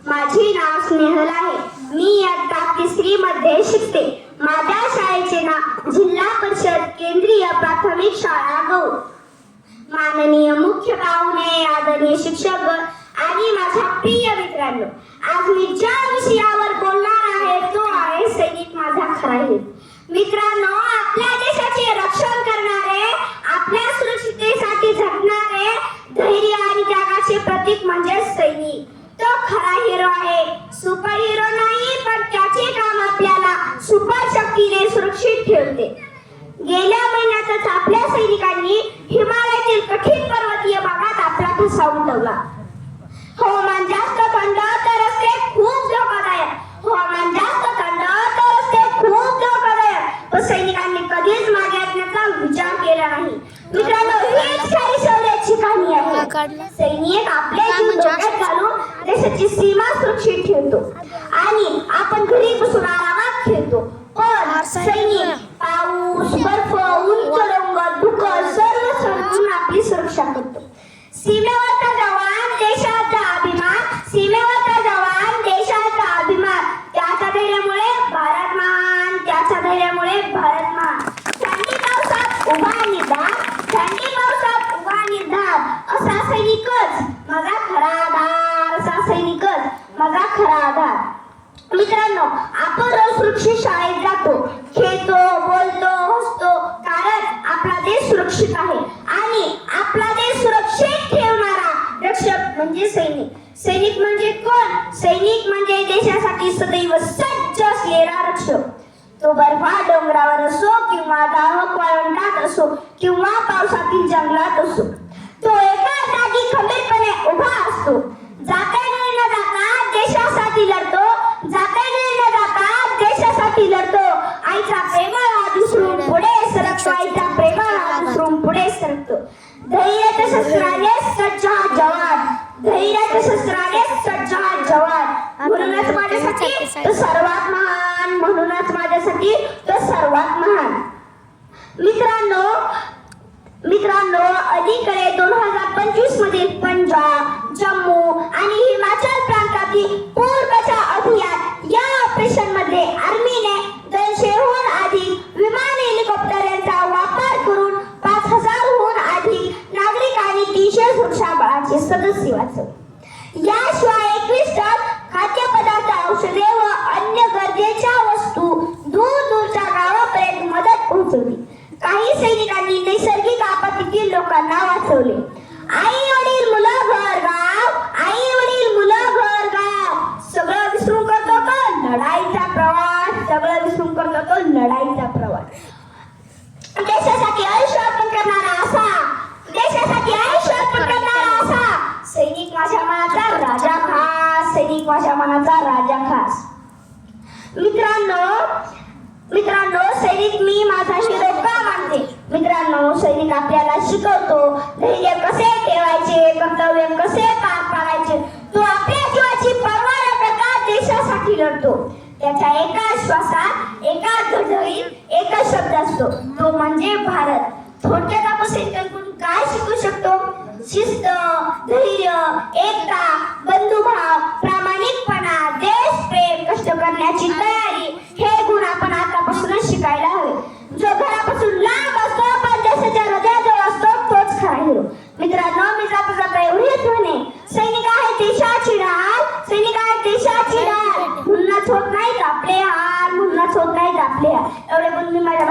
माझे नाव स्नेहल आहे. मी इयत्ता 3री मध्ये शिकते. माझ्या शाळेचे नाव जिल्हा परिषद केंद्रीय प्राथमिक शाळा गौर. माननीय मुख्य पाहुणे, आदरणीय शिक्षक आणि माझ्या प्रिय मित्रांनो, आज मी ज्या विषयावर बोलणार आहे तो आहे सैनिक माझा खरा हिरो. मित्रांनो, आपल्या देशाचे रक्षण करणारे, आपल्या सुरक्षिततेसाठी झटणारे, धैर्य आणि त्यागाचे प्रतीक म्हणजे सैनिक. तो खरा हिरो आहे. सुपर हिरो नाही, पण त्याचे काम आपल्याला सुपर शक्तीने सुरक्षित ठेवते. गेल्या महिन्यातच आपल्या सैनिकांनी हिमालयातील कठीण पर्वतीय भागात आपला ठसा उमटवला. हवामान जास्त थंड तर रस्ते खूप धोकादायक. हवामान जास्त थंड तर रस्ते खूप धोकादायक. पण सैनिकांनी कधीच मागे हटण्याचा विचार केला नाही. मित्रांनो, हीच खरी शौर्याची कहाणी आहे. सैनिक आपले जीव धोक्यात घालून देशाची सीमा सुरक्षित ठेवतो आणि आपण घरी बसून आरामात खेळतो. पण सैनिक पाऊस, बर्फ, उंच डोंगर, धुकं सर्व समजून आपली सुरक्षा करतो. सीमेवरचा जवान देशाचा अभिमान. सीमेवरचा जवान देशाचा अभिमान. त्याच्या धैर्यामुळे भारत महान. त्याच्या धैर्यामुळे भारत महान. थंडी पावसात उभा निर्धार. थंडी पावसात उभा निर्धार. असा सैनिकच माझा खरा आधार. असा सैनिकच माझा खरा आधार. मित्रांनो, आपण रोज सुरक्षित शाळेत जातो, खेळतो, बोलतो, हसतो, कारण आपला देश सुरक्षित आहे आणि आपला देश सुरक्षित ठेवणारा रक्षक म्हणजे सैनिक. सैनिक म्हणजे कोण? सैनिक म्हणजे देशासाठी सदैव सज्ज असलेला रक्षक. तो बर्फाळ डोंगरावर असो किंवा दाहक वाळवंटात असो किंवा पावसातील जंगलात असो, तो एका जागी खंबीरपणे उभा असतो. जाता न जाता देशासाठी लढतो. जाता न जाता देशासाठी लढतो. आईचा प्रेमळ हात विसरून पुढे सरकतो. आईचा प्रेमळ हात विसरून पुढे सरकतो. धैर्याच्या शस्त्राने सज्ज हा जवान. धैर्याच्या शस्त्राने सज्ज हा जवान. म्हणूनच माझ्यासाठी तो सर्वात महान. म्हणूनच माझ्यासाठी तो सर्वात महान. मित्रांनो, अलीकडे 2025 मध्ये पंजाब, जम्मू आणि हिमाचल प्रांतातील पूर बचाव अभियान या ऑपरेशन मध्ये आर्मीने 200हून अधिक विमान, हेलिकॉप्टर यांचा वापर करून 5000हून अधिक नागरिक आणि 300 सुरक्षा बळाचे सदस्य वाचवले. याशिवाय 21 टन खाद्यपदार्थ, औषधे व अन्य गरजेच्या वस्तू दूरच्या गावापर्यंत मदत पोहोचवली. काही सैनिकांनी नैसर्गिक आपत्तीतील लोकांना वाचवले. आई वडील मुलं घर गाव. आई वडील मुलं घर गाव. सगळं विसरून करतो तो लढाईचा प्रवास. सगळं विसरून करतो तो लढाईचा प्रवास. देशासाठी आयुष्य अर्पण करणारा असा, देशासाठी आयुष्य अर्पण करणारा असा सैनिक माझ्या मनाचा राजा खास. सैनिक माझ्या मनाचा राजा खास. मित्रांनो, सैनिक मी माझा हिरो का मानते? मित्रांनो, सैनिक आपल्याला शिकवतो धैर्य कसे ठेवायचे, कर्तव्य कसे पार पाडायचे. तो आपल्या जीवाची पर्वा न करता देशासाठी लढतो. त्याच्या एका श्वासात, एका धडधडीत एकच शब्द असतो, तो म्हणजे भारत. थोडक्यात आपण सैनिकांकडून काय शिकू शकतो? शिस्त, धैर्य, एकता, बंधुभाव, प्रामाणिकपणा, देशप्रेम, कष्ट करण्याची तयारी हे गुण आपण आतापासूनच शिकायला हवे. जो घरापासून लांब असतो पण देशाच्या हृदयाजवळ असतो तोच खरा हिरो. मित्रांनो, मी जाता एवढेच म्हणे, सैनिक आहे देशाची ढाल. सैनिक आहे देशाची ढाल. म्हणूनच होत नाहीत आपले हाल. म्हणूनच होत नाहीत आपले हाल. एवढे पण मी माझ्या